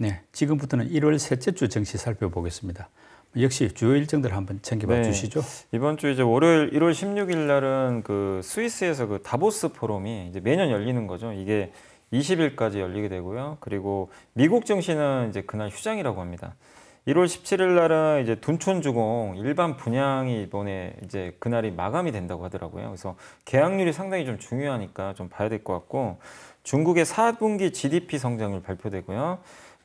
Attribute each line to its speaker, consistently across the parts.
Speaker 1: 네, 지금부터는 1월 셋째 주 정시 살펴보겠습니다. 역시 주요 일정들 한번 챙겨봐 주시죠.
Speaker 2: 이번 주 이제 월요일 1월 16일 날은 그 스위스에서 그 다보스 포럼이 이제 매년 열리는 거죠. 이게 20일까지 열리게 되고요. 그리고 미국 증시는 이제 그날 휴장이라고 합니다. 1월 17일 날은 이제 둔촌주공 일반 분양이 이번에 이제 그날이 마감이 된다고 하더라고요. 그래서 계약률이 상당히 좀 중요하니까 좀 봐야 될 것 같고, 중국의 4분기 GDP 성장률 발표되고요.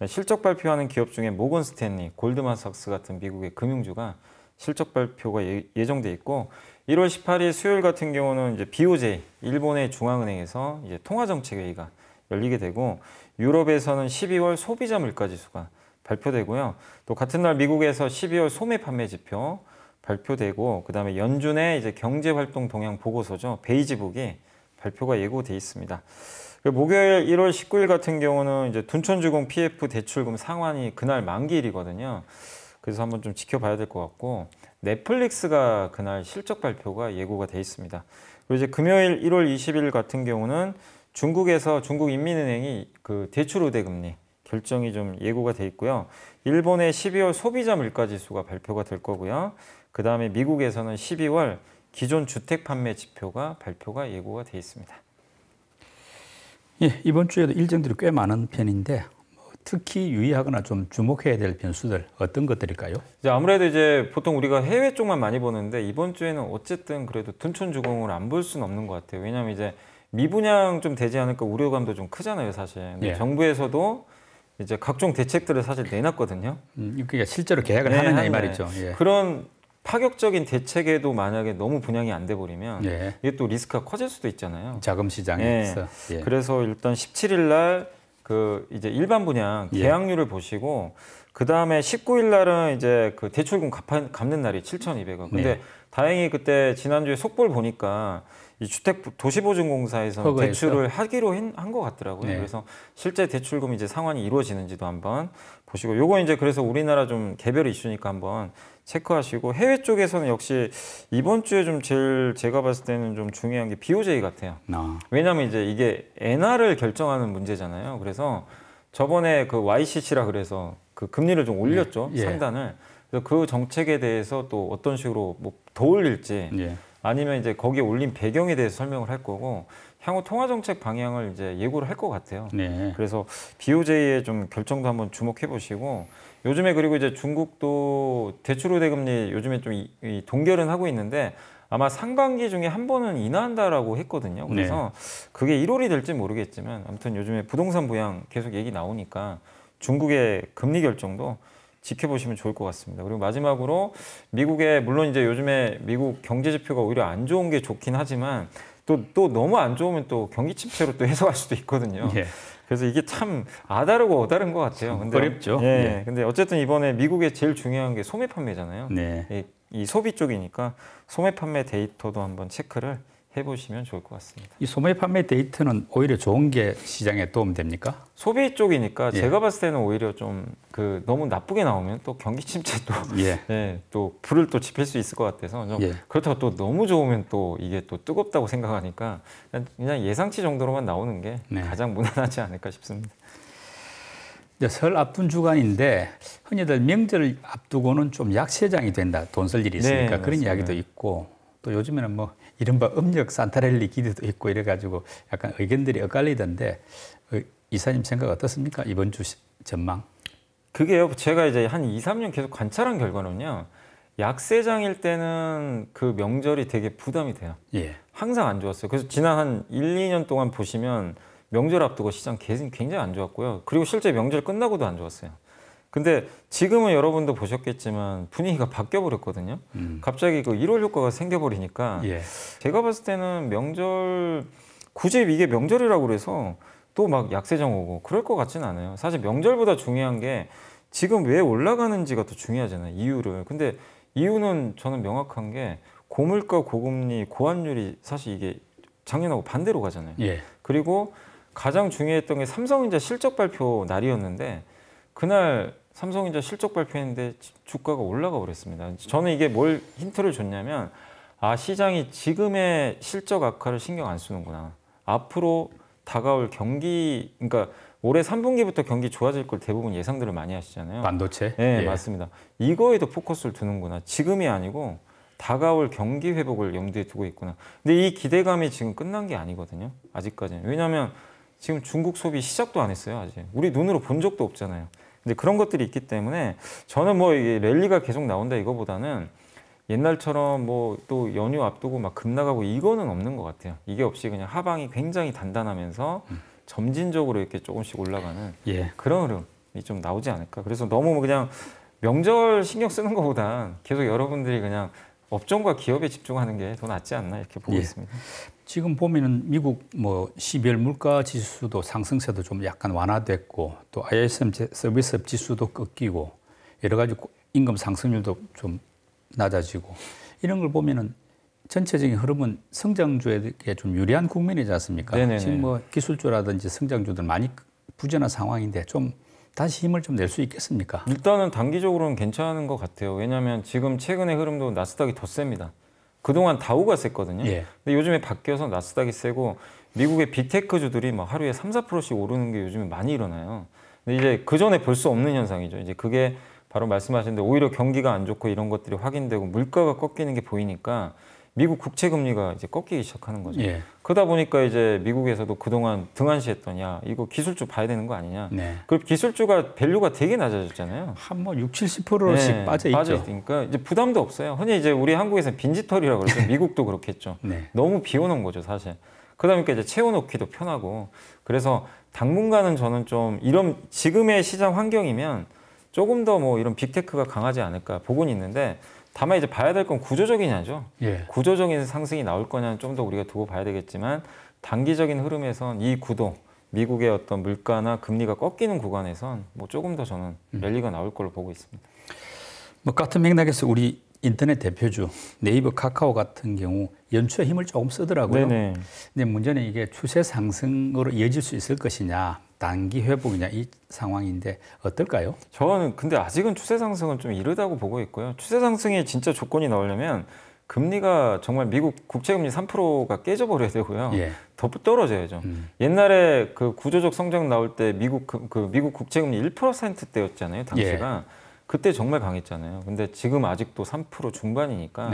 Speaker 2: 실적 발표하는 기업 중에 모건 스탠리, 골드만삭스 같은 미국의 금융주가 실적 발표가 예정돼 있고, 1월 18일 수요일 같은 경우는 이제 BOJ, 일본의 중앙은행에서 이제 통화정책회의가 열리게 되고, 유럽에서는 12월 소비자 물가지수가 발표되고요. 또 같은 날 미국에서 12월 소매 판매 지표 발표되고, 그다음에 연준의 이제 경제활동 동향 보고서죠, 베이지북이 발표가 예고돼 있습니다. 목요일 1월 19일 같은 경우는 이제 둔촌주공 PF 대출금 상환이 그날 만기일이거든요. 그래서 한번 좀 지켜봐야 될 것 같고, 넷플릭스가 그날 실적 발표가 예고가 돼 있습니다. 그리고 이제 금요일 1월 20일 같은 경우는 중국에서 중국인민은행이 그 대출 우대 금리 결정이 좀 예고가 돼 있고요. 일본의 12월 소비자 물가지수가 발표가 될 거고요. 그 다음에 미국에서는 12월 기존 주택 판매 지표가 발표가 예고가 돼 있습니다.
Speaker 1: 예, 이번 주에도 일정들이 꽤 많은 편인데 특히 유의하거나 좀 주목해야 될 변수들 어떤 것들일까요?
Speaker 2: 이제 아무래도 이제 보통 우리가 해외 쪽만 많이 보는데 이번 주에는 어쨌든 그래도 둔촌주공을 안 볼 수는 없는 것 같아요. 왜냐하면 이제 미분양 좀 되지 않을까 우려감도 좀 크잖아요, 사실. 근데
Speaker 1: 예.
Speaker 2: 정부에서도 이제 각종 대책들을 사실 내놨거든요.
Speaker 1: 그러니까 실제로 계약을 하느냐 이 말이죠. 예.
Speaker 2: 그런 파격적인 대책에도 만약에 너무 분양이 안 돼 버리면
Speaker 1: 예.
Speaker 2: 이게 또 리스크가 커질 수도 있잖아요.
Speaker 1: 자금 시장에서.
Speaker 2: 예. 그래서 일단 17일 날 그 이제 일반 분양 계약률을 보시고, 그 다음에 19일 날은 이제 그 대출금 갚는 날이 7,200원. 근데 다행히 그때 지난주에 속보를 보니까 이 주택 도시보증공사에서 대출을 하기로 한 것 같더라고요. 그래서 실제 대출금 이제 상환이 이루어지는지도 한번 보시고, 요거 이제 그래서 우리나라 좀 개별 이슈니까 한번 체크하시고, 해외 쪽에서는 역시 이번 주에 좀 제일 제가 봤을 때는 좀 중요한 게 BOJ 같아요. 왜냐하면 이제 이게 엔화를 결정하는 문제잖아요. 그래서 저번에 그 YCC라 그래서 그 금리를 좀 올렸죠. 상단을. 그래서 그 정책에 대해서 또 어떤 식으로 뭐 더 올릴지 아니면 이제 거기에 올린 배경에 대해서 설명을 할 거고, 향후 통화정책 방향을 이제 예고를 할 것 같아요. 그래서 BOJ의 좀 결정도 한번 주목해 보시고, 요즘에 그리고 이제 중국도 대출 우대 금리 요즘에 좀 동결은 하고 있는데 아마 상반기 중에 한 번은 인하한다라고 했거든요. 그래서 그게 1월이 될지 모르겠지만 아무튼 요즘에 부동산 부양 계속 얘기 나오니까 중국의 금리 결정도 지켜보시면 좋을 것 같습니다. 그리고 마지막으로 미국의, 물론 이제 요즘에 미국 경제 지표가 오히려 안 좋은 게 좋긴 하지만 또 너무 안 좋으면 또 경기 침체로 또 해석할 수도 있거든요. 그래서 이게 참 아다르고 어다른 것 같아요. 근데
Speaker 1: 어렵죠.
Speaker 2: 근데 어쨌든 이번에 미국의 제일 중요한 게 소매 판매잖아요. 이 소비 쪽이니까 소매 판매 데이터도 한번 체크를 해보시면 좋을 것 같습니다.
Speaker 1: 이 소매 판매 데이터는 오히려 좋은 게 시장에 도움 됩니까?
Speaker 2: 소비 쪽이니까 제가 봤을 때는 오히려 좀 그 너무 나쁘게 나오면 또 경기 침체 또 또 불을 또 지필 수 있을 것 같아서 좀 그렇다고 또 너무 좋으면 또 이게 또 뜨겁다고 생각하니까 그냥 예상치 정도로만 나오는 게 가장 무난하지 않을까 싶습니다.
Speaker 1: 설 앞둔 주간인데 흔히들 명절을 앞두고는 좀 약세장이 된다, 돈 쓸 일이 있으니까 그런 이야기도 있고, 또 요즘에는 뭐 이른바 음력 산타랠리 기대도 있고 이래가지고 약간 의견들이 엇갈리던데 이사님 생각 어떻습니까? 이번 주 전망?
Speaker 2: 그게요, 제가 이제 한 2, 3년 계속 관찰한 결과는요, 약세장일 때는 그 명절이 되게 부담이 돼요. 항상 안 좋았어요. 그래서 지난 한 1, 2년 동안 보시면 명절 앞두고 시장 굉장히 안 좋았고요. 그리고 실제 명절 끝나고도 안 좋았어요. 근데 지금은 여러분도 보셨겠지만 분위기가 바뀌어 버렸거든요. 갑자기 그 1월 효과가 생겨버리니까 제가 봤을 때는 명절, 굳이 이게 명절이라고 그래서 또 막 약세장 오고 그럴 것 같지는 않아요. 사실 명절보다 중요한 게 지금 왜 올라가는지가 더 중요하잖아요, 이유를. 근데 이유는 저는 명확한 게 고물가, 고금리, 고환율이 사실 이게 작년하고 반대로 가잖아요. 그리고 가장 중요했던 게 삼성전자 실적 발표 날이었는데 그날 삼성전자 실적 발표했는데 주가가 올라가 버렸습니다. 저는 이게 뭘 힌트를 줬냐면, 아, 시장이 지금의 실적 악화를 신경 안 쓰는구나. 앞으로 다가올 경기, 그러니까 올해 3분기부터 경기 좋아질 걸 대부분 예상들을 많이 하시잖아요.
Speaker 1: 반도체?
Speaker 2: 네, 맞습니다. 이거에도 포커스를 두는구나. 지금이 아니고 다가올 경기 회복을 염두에 두고 있구나. 근데 이 기대감이 지금 끝난 게 아니거든요. 아직까지는. 왜냐하면 지금 중국 소비 시작도 안 했어요. 아직. 우리 눈으로 본 적도 없잖아요. 근데 그런 것들이 있기 때문에 저는 뭐 이게 랠리가 계속 나온다 이거보다는 옛날처럼 뭐 또 연휴 앞두고 막 급 나가고 이거는 없는 것 같아요. 이게 없이 그냥 하방이 굉장히 단단하면서 점진적으로 이렇게 조금씩 올라가는 그런 흐름이 좀 나오지 않을까. 그래서 너무 그냥 명절 신경 쓰는 것보다 계속 여러분들이 그냥 업종과 기업에 집중하는 게 더 낫지 않나 이렇게 보고 있습니다.
Speaker 1: 지금 보면은 미국 뭐 12월 물가 지수도 상승세도 좀 약간 완화됐고 또 ISM 서비스업 지수도 꺾이고 여러 가지 임금 상승률도 좀 낮아지고 이런 걸 보면은 전체적인 흐름은 성장주에게 좀 유리한 국면이지 않습니까?
Speaker 2: 네네네.
Speaker 1: 지금 뭐 기술주라든지 성장주들 많이 부진한 상황인데 좀 다시 힘을 좀 낼 수 있겠습니까?
Speaker 2: 일단은 단기적으로는 괜찮은 것 같아요. 왜냐하면 지금 최근의 흐름도 나스닥이 더 셉니다. 그동안 다우가 셌거든요. 근데 요즘에 바뀌어서 나스닥이 세고 미국의 빅테크주들이 막 하루에 3, 4%씩 오르는 게 요즘에 많이 일어나요. 근데 이제 그 전에 볼 수 없는 현상이죠. 이제 그게 바로 말씀하신 대로 오히려 경기가 안 좋고 이런 것들이 확인되고 물가가 꺾이는 게 보이니까 미국 국채 금리가 이제 꺾이기 시작하는 거죠. 그러다 보니까 이제 미국에서도 그동안 등한시했던 야 이거 기술주 봐야 되는 거 아니냐. 그 기술주가 밸류가 되게 낮아졌잖아요.
Speaker 1: 한 뭐 60, 70%씩 빠져 있죠.
Speaker 2: 그러니까 이제 부담도 없어요. 흔히 이제 우리 한국에서는 빈지털이라고 그러죠. 미국도 그렇겠죠. 너무 비워놓은 거죠, 사실. 그러다 보니까 이제 채워놓기도 편하고. 그래서 당분간은 저는 좀 이런 지금의 시장 환경이면 조금 더 뭐 이런 빅테크가 강하지 않을까 보고는 있는데. 다만 이제 봐야 될 건 구조적이냐죠. 구조적인 상승이 나올 거냐는 좀 더 우리가 두고 봐야 되겠지만 단기적인 흐름에선 이 구도, 미국의 어떤 물가나 금리가 꺾이는 구간에선 뭐 조금 더 저는 랠리가 나올 걸로 보고 있습니다.
Speaker 1: 뭐 같은 맥락에서 우리 인터넷 대표주 네이버, 카카오 같은 경우 연초에 힘을 조금 쓰더라고요. 근데 문제는 이게 추세 상승으로 이어질 수 있을 것이냐, 단기 회복이냐 이 상황인데 어떨까요?
Speaker 2: 저는 근데 아직은 추세 상승은 좀 이르다고 보고 있고요. 추세 상승의 진짜 조건이 나오려면 금리가 정말 미국 국채금리 3%가 깨져버려야 되고요. 더 떨어져야죠. 옛날에 그 구조적 성장 나올 때 미국 국채금리 1%대였잖아요. 당시가. 그때 정말 강했잖아요. 근데 지금 아직도 3% 중반이니까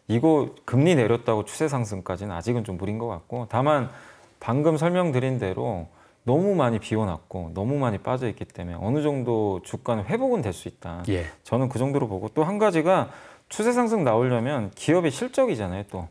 Speaker 2: 이거 금리 내렸다고 추세 상승까지는 아직은 좀 무리인 것 같고 다만 방금 설명드린 대로 너무 많이 비워놨고 너무 많이 빠져있기 때문에 어느 정도 주가는 회복은 될 수 있다. 저는 그 정도로 보고 또 한 가지가 추세 상승 나오려면 기업의 실적이잖아요. 또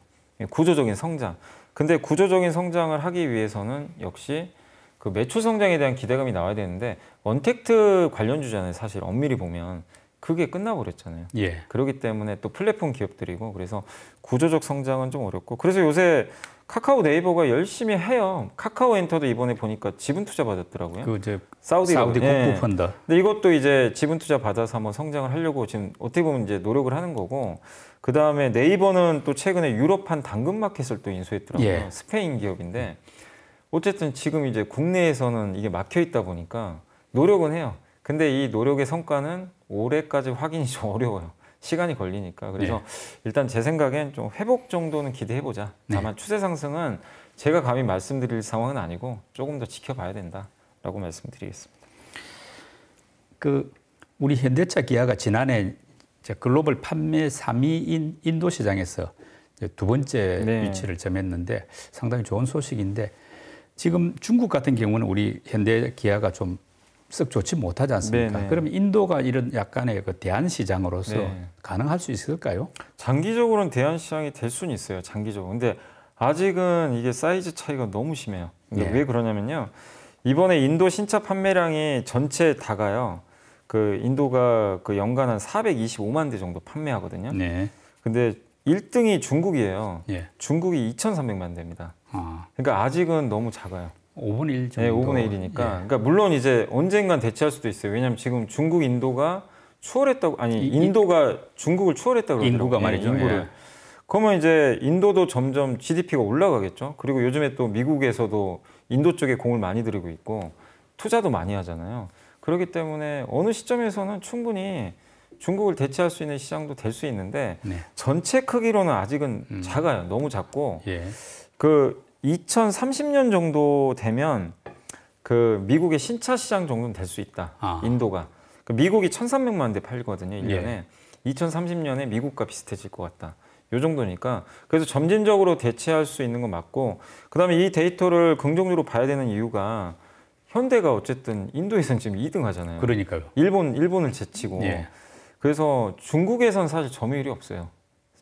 Speaker 2: 구조적인 성장. 근데 구조적인 성장을 하기 위해서는 역시 그 매출 성장에 대한 기대감이 나와야 되는데 언택트 관련주잖아요. 사실 엄밀히 보면 그게 끝나버렸잖아요. 그렇기 때문에 또 플랫폼 기업들이고 그래서 구조적 성장은 좀 어렵고 그래서 요새 카카오 네이버가 열심히 해요. 카카오 엔터도 이번에 보니까 지분 투자 받았더라고요.
Speaker 1: 그 이제
Speaker 2: 사우디
Speaker 1: 국부 펀드.
Speaker 2: 근데 이것도 이제 지분 투자 받아서 한번 성장을 하려고 지금 어떻게 보면 이제 노력을 하는 거고 그 다음에 네이버는 또 최근에 유럽판 당근마켓을 또 인수했더라고요. 스페인 기업인데 어쨌든 지금 이제 국내에서는 이게 막혀 있다 보니까 노력은 해요. 근데 이 노력의 성과는 올해까지 확인이 좀 어려워요. 시간이 걸리니까. 그래서 일단 제 생각엔 좀 회복 정도는 기대해보자. 다만 추세 상승은 제가 감히 말씀드릴 상황은 아니고 조금 더 지켜봐야 된다라고 말씀드리겠습니다.
Speaker 1: 그 우리 현대차 기아가 지난해 글로벌 판매 3위인 인도 시장에서 두 번째 위치를 점했는데 상당히 좋은 소식인데 지금 중국 같은 경우는 우리 현대 기아가 좀 썩 좋지 못하지 않습니까? 그러면 인도가 이런 약간의 그 대안 시장으로서 가능할 수 있을까요?
Speaker 2: 장기적으로는 대안 시장이 될 수는 있어요. 장기적으로. 근데 아직은 이게 사이즈 차이가 너무 심해요. 그러니까 왜 그러냐면요. 이번에 인도 신차 판매량이 전체 다가요. 그 인도가 그 연간 한 425만 대 정도 판매하거든요. 근데 1등이 중국이에요. 중국이 2,300만 대입니다. 그러니까 아직은 너무 작아요.
Speaker 1: 5분의 1 정도.
Speaker 2: 5분의 1이니까. 그러니까 물론 이제 언젠간 대체할 수도 있어요. 왜냐하면 지금 중국, 인도가 추월했다고 인도가 중국을 추월했다고 그러더라고요.
Speaker 1: 인구가 말이죠.
Speaker 2: 인구를. 그러면 이제 인도도 점점 GDP가 올라가겠죠. 그리고 요즘에 또 미국에서도 인도 쪽에 공을 많이 들이고 있고 투자도 많이 하잖아요. 그렇기 때문에 어느 시점에서는 충분히 중국을 대체할 수 있는 시장도 될 수 있는데 전체 크기로는 아직은 작아요. 너무 작고 그 2030년 정도 되면 그 미국의 신차 시장 정도는 될 수 있다. 인도가. 그 미국이 1,300만 대 팔거든요, 1년에.
Speaker 1: 예.
Speaker 2: 2030년에 미국과 비슷해질 것 같다. 요 정도니까 그래서 점진적으로 대체할 수 있는 건 맞고 그다음에 이 데이터를 긍정적으로 봐야 되는 이유가 현대가 어쨌든 인도에서는 지금 2등 하잖아요.
Speaker 1: 그러니까요.
Speaker 2: 일본을 제치고.
Speaker 1: 예.
Speaker 2: 그래서 중국에선 사실 점유율이 없어요.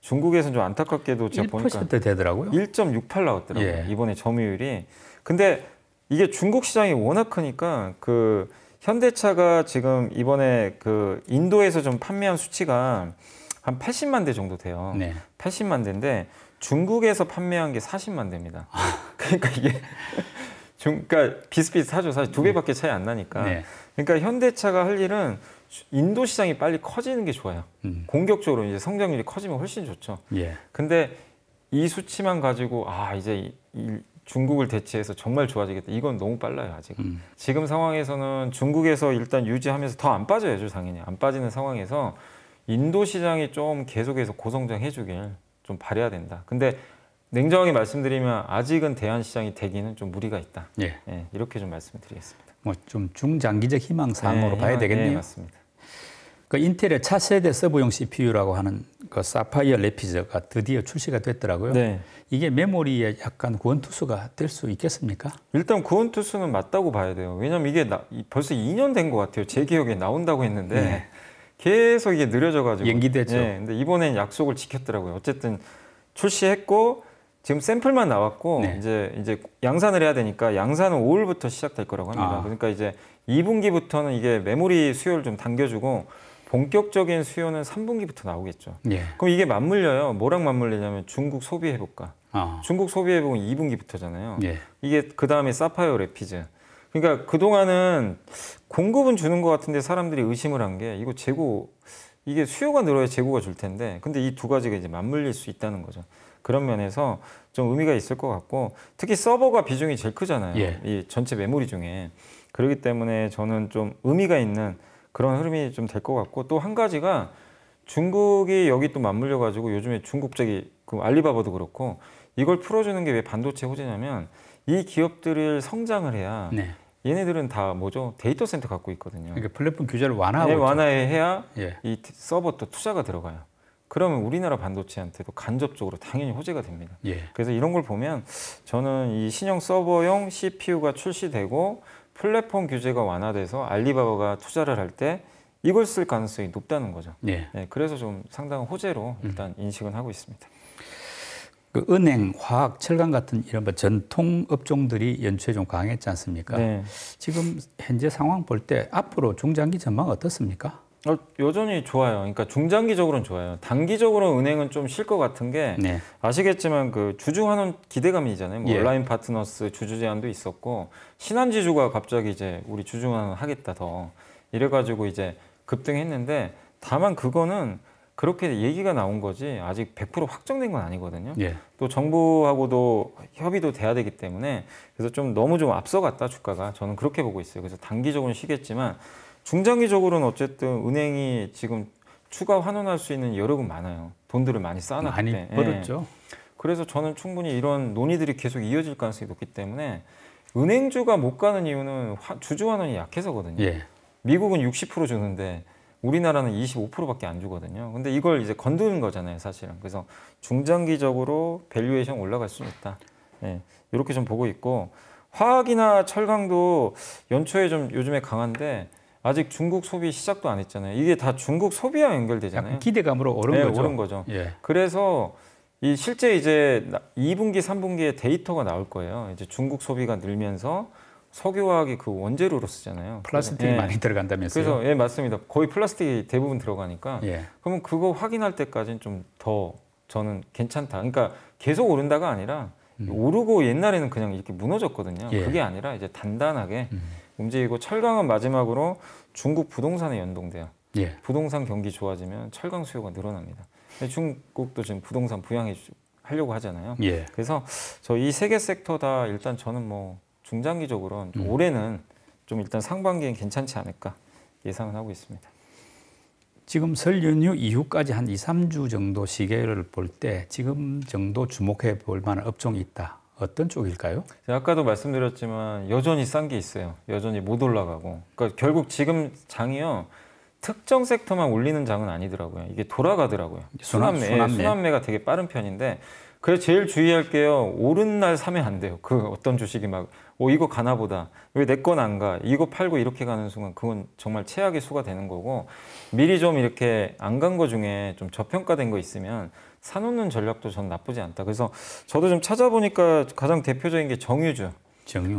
Speaker 2: 중국에서는 좀 안타깝게도 제가
Speaker 1: 1%
Speaker 2: 보니까
Speaker 1: 되더라고요.
Speaker 2: 1.68 나왔더라고요.
Speaker 1: 예.
Speaker 2: 이번에 점유율이. 근데 이게 중국 시장이 워낙 크니까 그 현대차가 지금 이번에 그 인도에서 좀 판매한 수치가 한 80만 대 정도 돼요.
Speaker 1: 네.
Speaker 2: 80만 대인데 중국에서 판매한 게 40만 대입니다. 그러니까 이게 그러니까 비슷비슷하죠. 사실 두 배밖에 차이 안 나니까.
Speaker 1: 네.
Speaker 2: 그러니까 현대차가 할 일은 인도 시장이 빨리 커지는 게 좋아요. 공격적으로 이제 성장률이 커지면 훨씬 좋죠.
Speaker 1: 예.
Speaker 2: 근데 이 수치만 가지고 이제 중국을 대체해서 정말 좋아지겠다. 이건 너무 빨라요, 아직. 지금 상황에서는 중국에서 일단 유지하면서 더 안 빠져야죠, 당연히. 안 빠지는 상황에서 인도 시장이 좀 계속해서 고성장 해주길 좀 바라야 된다. 근데 냉정하게 말씀드리면 아직은 대한 시장이 되기는 좀 무리가 있다.
Speaker 1: 예.
Speaker 2: 예, 이렇게 좀 말씀드리겠습니다.
Speaker 1: 뭐 좀 중장기적 희망사항으로 봐야 되겠네요.
Speaker 2: 네, 맞습니다.
Speaker 1: 그 인텔의 차세대 서브용 CPU라고 하는 그 사파이어 래피드가 드디어 출시가 됐더라고요.
Speaker 2: 네.
Speaker 1: 이게 메모리에 약간 구원투수가 될 수 있겠습니까?
Speaker 2: 일단 구원투수는 맞다고 봐야 돼요. 왜냐면 이게 벌써 2년 된 것 같아요. 제 기억에 나온다고 했는데
Speaker 1: 네.
Speaker 2: 계속 이게 느려져가지고
Speaker 1: 연기됐죠.
Speaker 2: 네, 근데 이번엔 약속을 지켰더라고요. 어쨌든 출시했고 지금 샘플만 나왔고
Speaker 1: 네.
Speaker 2: 이제 양산을 해야 되니까 양산은 5월부터 시작될 거라고 합니다. 그러니까 이제 2분기부터는 이게 메모리 수요를 좀 당겨주고 본격적인 수요는 3분기부터 나오겠죠.
Speaker 1: 예.
Speaker 2: 그럼 이게 맞물려요. 뭐랑 맞물리냐면 중국 소비 회복과.
Speaker 1: 아.
Speaker 2: 중국 소비 회복은 2분기부터잖아요.
Speaker 1: 예.
Speaker 2: 이게 그 다음에 사파이어 래피즈. 그러니까 그동안은 공급은 주는 것 같은데 사람들이 의심을 한 게 이거 재고 이게 수요가 늘어야 재고가 줄 텐데 근데 이 두 가지가 이제 맞물릴 수 있다는 거죠. 그런 면에서 좀 의미가 있을 것 같고 특히 서버가 비중이 제일 크잖아요.
Speaker 1: 예.
Speaker 2: 이 전체 메모리 중에. 그렇기 때문에 저는 좀 의미가 있는 그런 흐름이 좀 될 것 같고 또 한 가지가 중국이 여기 또 맞물려 가지고 요즘에 중국 그 알리바바도 그렇고 이걸 풀어주는 게 왜 반도체 호재냐면 이 기업들을 성장을 해야
Speaker 1: 네.
Speaker 2: 얘네들은 다 데이터 센터 갖고 있거든요.
Speaker 1: 그러니까 플랫폼 규제를 완화하고 있죠.
Speaker 2: 완화해야
Speaker 1: 예.
Speaker 2: 이 서버 또 투자가 들어가요. 그러면 우리나라 반도체한테도 간접적으로 당연히 호재가 됩니다.
Speaker 1: 예.
Speaker 2: 그래서 이런 걸 보면 저는 이 신형 서버용 CPU가 출시되고 플랫폼 규제가 완화돼서 알리바바가 투자를 할 때 이걸 쓸 가능성이 높다는 거죠.
Speaker 1: 예.
Speaker 2: 네, 그래서 좀 상당한 호재로 일단 인식은 하고 있습니다.
Speaker 1: 그 은행, 화학, 철강 같은 이런 전통 업종들이 연초에 좀 강했지 않습니까?
Speaker 2: 네.
Speaker 1: 지금 현재 상황 볼 때 앞으로 중장기 전망 어떻습니까?
Speaker 2: 여전히 좋아요. 그러니까 중장기적으로는 좋아요. 단기적으로 은행은 좀 쉴 것 같은 게
Speaker 1: 네.
Speaker 2: 아시겠지만 그 주주환원 기대감이잖아요. 뭐
Speaker 1: 예.
Speaker 2: 온라인 파트너스 주주 제한도 있었고 신한지주가 갑자기 이제 우리 주주환원 하겠다 더 이래가지고 이제 급등했는데 다만 그거는 그렇게 얘기가 나온 거지 아직 100% 확정된 건 아니거든요.
Speaker 1: 예.
Speaker 2: 또 정부하고도 협의도 돼야 되기 때문에 그래서 좀 너무 좀 앞서갔다 주가가 저는 그렇게 보고 있어요. 그래서 단기적으로는 쉬겠지만 중장기적으로는 어쨌든 은행이 지금 추가 환원할 수 있는 여력은 많아요. 돈들을 많이 쌓아놨기
Speaker 1: 많이
Speaker 2: 때문에.
Speaker 1: 벌었죠.
Speaker 2: 그래서 저는 충분히 이런 논의들이 계속 이어질 가능성이 높기 때문에 은행주가 못 가는 이유는 주주 환원이 약해서거든요.
Speaker 1: 예.
Speaker 2: 미국은 60% 주는데 우리나라는 25%밖에 안 주거든요. 근데 이걸 이제 건드는 거잖아요, 사실은. 그래서 중장기적으로 밸류에이션 올라갈 수 있다. 네, 이렇게 좀 보고 있고 화학이나 철강도 연초에 좀 요즘에 강한데 아직 중국 소비 시작도 안 했잖아요. 이게 다 중국 소비와 연결되잖아요.
Speaker 1: 약간 기대감으로 오른
Speaker 2: 네,
Speaker 1: 거죠.
Speaker 2: 오른 거죠.
Speaker 1: 예.
Speaker 2: 그래서 이 실제 이제 2분기, 3분기에 데이터가 나올 거예요. 이제 중국 소비가 늘면서 석유화학이 그 원재료로 쓰잖아요.
Speaker 1: 플라스틱이 많이 들어간다면서요?
Speaker 2: 그래서 예, 맞습니다. 거의 플라스틱이 대부분 들어가니까.
Speaker 1: 예.
Speaker 2: 그러면 그거 확인할 때까지는 좀 더 저는 괜찮다. 그러니까 계속 오른다가 아니라 오르고 옛날에는 그냥 이렇게 무너졌거든요.
Speaker 1: 예.
Speaker 2: 그게 아니라 이제 단단하게 움직이고 철강은 마지막으로 중국 부동산에 연동돼요.
Speaker 1: 예.
Speaker 2: 부동산 경기 좋아지면 철강 수요가 늘어납니다. 중국도 지금 부동산 하려고 하잖아요.
Speaker 1: 예.
Speaker 2: 그래서 저 이 세 개 섹터 다 일단 저는 뭐 중장기적으로는 올해는 좀 일단 상반기엔 괜찮지 않을까 예상은 하고 있습니다.
Speaker 1: 지금 설 연휴 이후까지 한 2, 3주 정도 시계를 볼 때 지금 정도 주목해 볼 만한 업종이 있다. 어떤 쪽일까요?
Speaker 2: 아까도 말씀드렸지만 여전히 싼 게 있어요. 여전히 못 올라가고. 그러니까 결국 지금 장이요. 특정 섹터만 올리는 장은 아니더라고요. 이게 돌아가더라고요. 순환매가 되게 빠른 편인데 그래서 제일 주의할 게요. 오른 날 사면 안 돼요. 그 어떤 주식이 막 이거 가나 보다. 왜 내 건 안 가? 이거 팔고 이렇게 가는 순간 그건 정말 최악의 수가 되는 거고 미리 좀 이렇게 안 간 거 중에 좀 저평가된 거 있으면 사놓는 전략도 전 나쁘지 않다. 그래서 저도 좀 찾아보니까 가장 대표적인 게 정유주.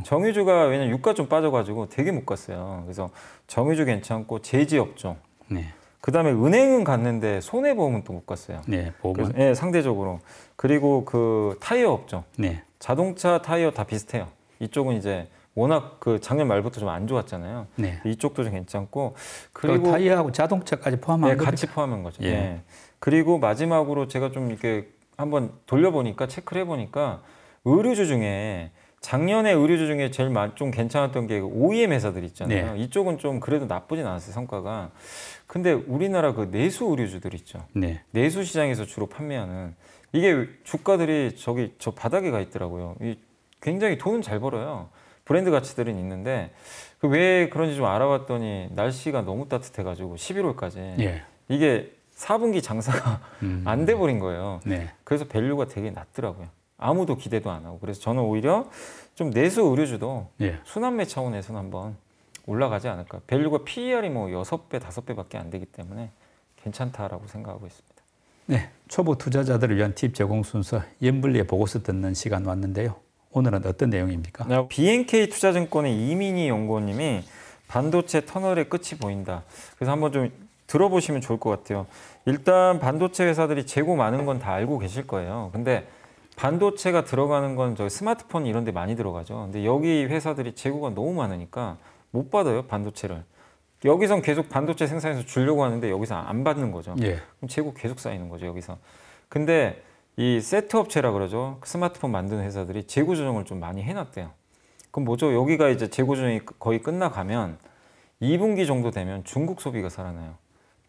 Speaker 2: 정유주가 왜냐면 유가 좀 빠져가지고 되게 못 갔어요. 그래서 정유주 괜찮고 제지업종.
Speaker 1: 네.
Speaker 2: 그다음에 은행은 갔는데 손해보험은 또 못 갔어요.
Speaker 1: 네, 보험은.
Speaker 2: 네, 상대적으로. 그리고 그 타이어 업종.
Speaker 1: 네.
Speaker 2: 자동차 타이어 다 비슷해요. 이쪽은 이제 워낙 그 작년 말부터 좀 안 좋았잖아요.
Speaker 1: 네.
Speaker 2: 이쪽도 좀 괜찮고
Speaker 1: 그리고 타이어하고 자동차까지 포함한
Speaker 2: 거 같이 포함한 거죠. 예. 네. 그리고 마지막으로 제가 좀 이렇게 한번 돌려보니까 체크를 해보니까 의류주 중에 작년에 의류주 중에 제일 좀 괜찮았던 게 OEM 회사들 있잖아요. 네. 이쪽은 좀 그래도 나쁘진 않았어요, 성과가. 근데 우리나라 그 내수 의류주들 있죠. 네. 내수 시장에서 주로 판매하는 이게 주가들이 저 바닥에 가 있더라고요. 굉장히 돈은 잘 벌어요. 브랜드 가치들은 있는데 왜 그런지 좀 알아봤더니 날씨가 너무 따뜻해가지고 11월까지 예. 이게 4분기 장사가 안 돼 버린 거예요. 네. 그래서 밸류가 되게 낮더라고요. 아무도 기대도 안 하고. 그래서 저는 오히려 좀 내수 의류주도 예. 순환매 차원에서는 한번 올라가지 않을까. 밸류가 PER이 뭐 6배, 5배밖에 안 되기 때문에 괜찮다라고 생각하고 있습니다.
Speaker 1: 네, 초보 투자자들을 위한 팁 제공 순서 연불리의 보고서 듣는 시간 왔는데요. 오늘은 어떤 내용입니까?
Speaker 2: BNK 투자증권의 이민희 연구원님이 반도체 터널의 끝이 보인다. 그래서 한번 좀 들어보시면 좋을 것 같아요. 일단 반도체 회사들이 재고 많은 건 다 알고 계실 거예요. 근데 반도체가 들어가는 건 저희 스마트폰 이런 데 많이 들어가죠. 근데 여기 회사들이 재고가 너무 많으니까 못 받아요, 반도체를. 여기선 계속 반도체 생산해서 주려고 하는데 여기서 안 받는 거죠. 예. 그럼 재고 계속 쌓이는 거죠, 여기서. 근데 이 세트 업체라 그러죠. 스마트폰 만드는 회사들이 재고 조정을 좀 많이 해놨대요. 그럼 뭐죠? 여기가 이제 재고 조정이 거의 끝나가면 2분기 정도 되면 중국 소비가 살아나요.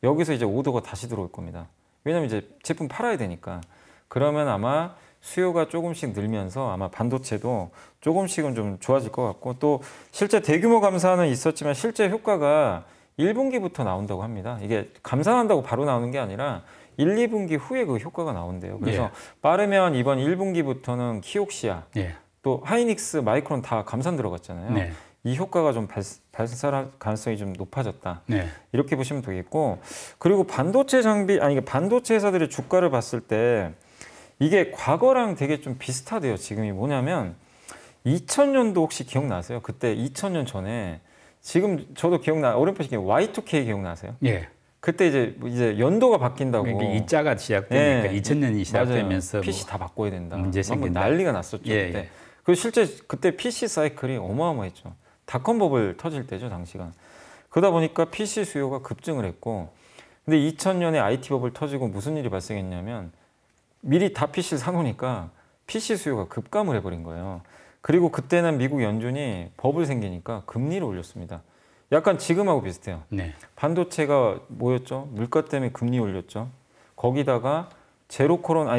Speaker 2: 여기서 이제 오더가 다시 들어올 겁니다. 왜냐면 이제 제품 팔아야 되니까. 그러면 아마 수요가 조금씩 늘면서 아마 반도체도 조금씩은 좀 좋아질 것 같고 또 실제 대규모 감산은 있었지만 실제 효과가 1분기부터 나온다고 합니다. 이게 감산한다고 바로 나오는 게 아니라 1, 2분기 후에 그 효과가 나온대요. 그래서 예. 빠르면 이번 1분기부터는 키옥시아, 예. 또 하이닉스, 마이크론 다 감산 들어갔잖아요. 네. 이 효과가 좀 발생할 가능성이 좀 높아졌다. 네. 이렇게 보시면 되겠고 그리고 반도체 반도체 회사들의 주가를 봤을 때 이게 과거랑 되게 좀 비슷하대요. 지금이 뭐냐면 2000년도 혹시 기억나세요? 그때 2000년 전에 지금 저도 어렴풋이 Y2K 기억나세요? 예. 그때 이제 연도가 바뀐다고.
Speaker 1: 그러니까 이자가 시작되니까 예. 2000년이 시작되면서
Speaker 2: 맞아요. PC 다 바꿔야 된다.
Speaker 1: 문제 생긴다.
Speaker 2: 난리가 났었죠. 예. 그때. 그리고 실제 그때 PC 사이클이 어마어마했죠. 닷컴 버블 터질 때죠, 당시가. 그러다 보니까 PC 수요가 급증을 했고 근데 2000년에 IT 버블 터지고 무슨 일이 발생했냐면 미리 다 PC를 사놓으니까 PC 수요가 급감을 해버린 거예요. 그리고 그때는 미국 연준이 버블 생기니까 금리를 올렸습니다. 약간 지금하고 비슷해요. 네. 반도체가 뭐였죠? 물가 때문에 금리 올렸죠. 거기다가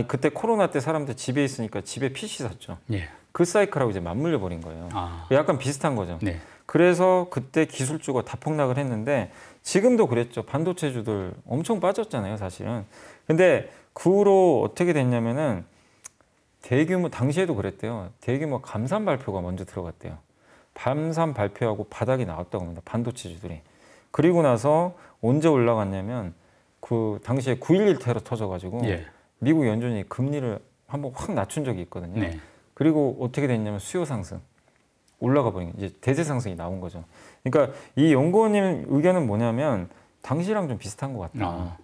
Speaker 2: 그때 코로나 때 사람들 집에 있으니까 집에 PC 샀죠. 네. 그 사이클하고 이제 맞물려 버린 거예요. 약간 비슷한 거죠. 네. 그래서 그때 기술주가 다 폭락을 했는데 지금도 그랬죠. 반도체주들 엄청 빠졌잖아요, 사실은. 근데 그 후로 어떻게 됐냐면은 당시에도 그랬대요. 대규모 감산 발표가 먼저 들어갔대요. 감산 발표하고 바닥이 나왔다고 합니다. 반도체주들이. 그리고 나서 언제 올라갔냐면 그 당시에 9.11 테러 터져가지고 예. 미국 연준이 금리를 한번 확 낮춘 적이 있거든요. 네. 그리고 어떻게 됐냐면 수요 상승. 올라가 버린 이제 대세 상승이 나온 거죠. 그러니까 이 연구원님 의견은 뭐냐면 당시랑 좀 비슷한 것 같다.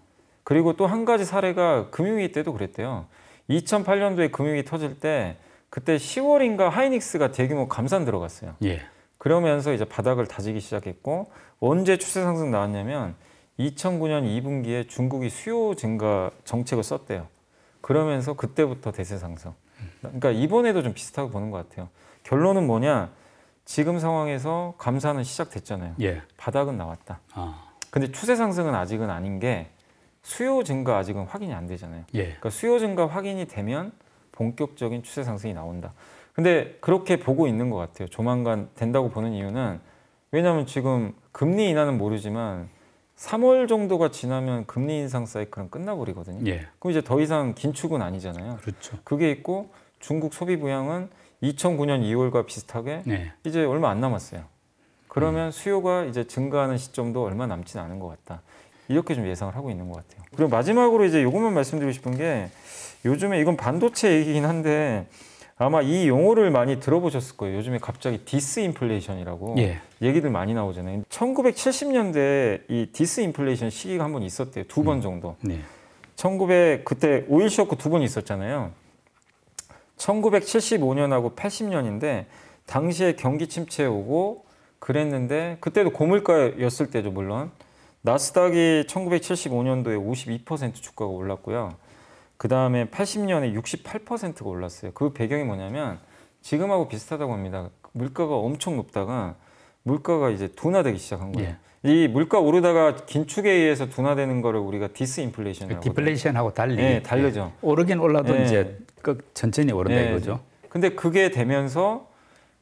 Speaker 2: 그리고 또 한 가지 사례가 금융위기 때도 그랬대요. 2008년도에 금융위기 터질 때 그때 10월인가 하이닉스가 대규모 감산 들어갔어요. 예. 그러면서 이제 바닥을 다지기 시작했고 언제 추세 상승 나왔냐면 2009년 2분기에 중국이 수요 증가 정책을 썼대요. 그러면서 그때부터 대세 상승. 그러니까 이번에도 좀 비슷하고 보는 것 같아요. 결론은 뭐냐? 지금 상황에서 감산은 시작됐잖아요. 예. 바닥은 나왔다. 근데 추세 상승은 아직은 아닌 게 수요 증가 아직은 확인이 안 되잖아요. 예. 그러니까 수요 증가 확인이 되면 본격적인 추세 상승이 나온다. 근데 그렇게 보고 있는 것 같아요. 조만간 된다고 보는 이유는 왜냐하면 지금 금리 인하는 모르지만 3월 정도가 지나면 금리 인상 사이클은 끝나버리거든요.
Speaker 1: 예.
Speaker 2: 그럼 이제 더 이상 긴축은 아니잖아요.
Speaker 1: 그렇죠.
Speaker 2: 그게 있고 중국 소비 부양은 2009년 2월과 비슷하게
Speaker 1: 네.
Speaker 2: 이제 얼마 안 남았어요. 그러면 수요가 이제 증가하는 시점도 얼마 남진 않은 것 같다. 이렇게 좀 예상을 하고 있는 것 같아요. 그리고 마지막으로 이제 이것만 말씀드리고 싶은 게 요즘에 이건 반도체 얘기긴 한데 아마 이 용어를 많이 들어보셨을 거예요. 요즘에 갑자기 디스인플레이션이라고
Speaker 1: 예.
Speaker 2: 얘기들 많이 나오잖아요. 1970년대 이 디스인플레이션 시기가 한 번 있었대요. 2번 정도.
Speaker 1: 네.
Speaker 2: 그때 오일 쇼크 2번 있었잖아요. 1975년하고 80년인데 당시에 경기 침체 오고 그랬는데 그때도 고물가였을 때죠, 물론. 나스닥이 1975년도에 52% 주가가 올랐고요. 그 다음에 80년에 68%가 올랐어요. 그 배경이 뭐냐면 지금하고 비슷하다고 합니다. 물가가 엄청 높다가 물가가 이제 둔화되기 시작한 거예요. 예. 이 물가 오르다가 긴축에 의해서 둔화되는 거를 우리가 디스인플레이션이라고
Speaker 1: 디플레이션하고 달리
Speaker 2: 네, 다르죠.
Speaker 1: 오르긴 올라도
Speaker 2: 네.
Speaker 1: 이제 천천히 오른다 이거죠.
Speaker 2: 근데 그게 되면서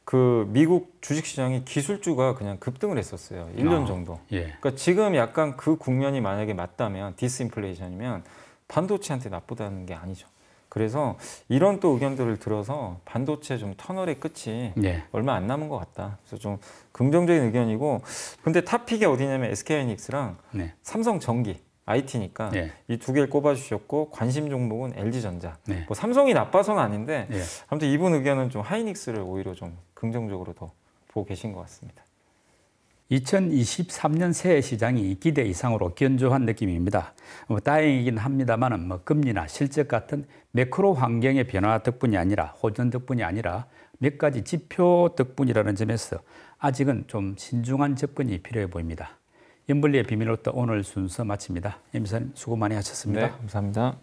Speaker 2: 그 미국 주식시장이 기술주가 그냥 급등을 했었어요. 1년 정도.
Speaker 1: 예.
Speaker 2: 그러니까 지금 약간 그 국면이 만약에 맞다면 디스인플레이션이면 반도체한테 나쁘다는 게 아니죠. 그래서 이런 또 의견들을 들어서 반도체 좀 터널의 끝이
Speaker 1: 예.
Speaker 2: 얼마 안 남은 것 같다. 그래서 좀 긍정적인 의견이고 근데 탑픽이 어디냐면 SK하이닉스랑
Speaker 1: 네.
Speaker 2: 삼성전기 IT니까
Speaker 1: 예.
Speaker 2: 이 두 개를 꼽아주셨고 관심 종목은 LG전자.
Speaker 1: 네.
Speaker 2: 뭐 삼성이 나빠서는 아닌데
Speaker 1: 예.
Speaker 2: 아무튼 이분 의견은 좀 하이닉스를 오히려 좀 긍정적으로 더 보고 계신 것 같습니다.
Speaker 1: 2023년 새해 시장이 기대 이상으로 견조한 느낌입니다. 다행이긴 합니다만 금리나 실적 같은 매크로 환경의 변화 덕분이 아니라 호전 덕분이 아니라 몇 가지 지표 덕분이라는 점에서 아직은 좀 신중한 접근이 필요해 보입니다. 연불리의 비밀로또 오늘 순서 마칩니다. 임 이사님 수고 많이 하셨습니다.
Speaker 2: 네, 감사합니다.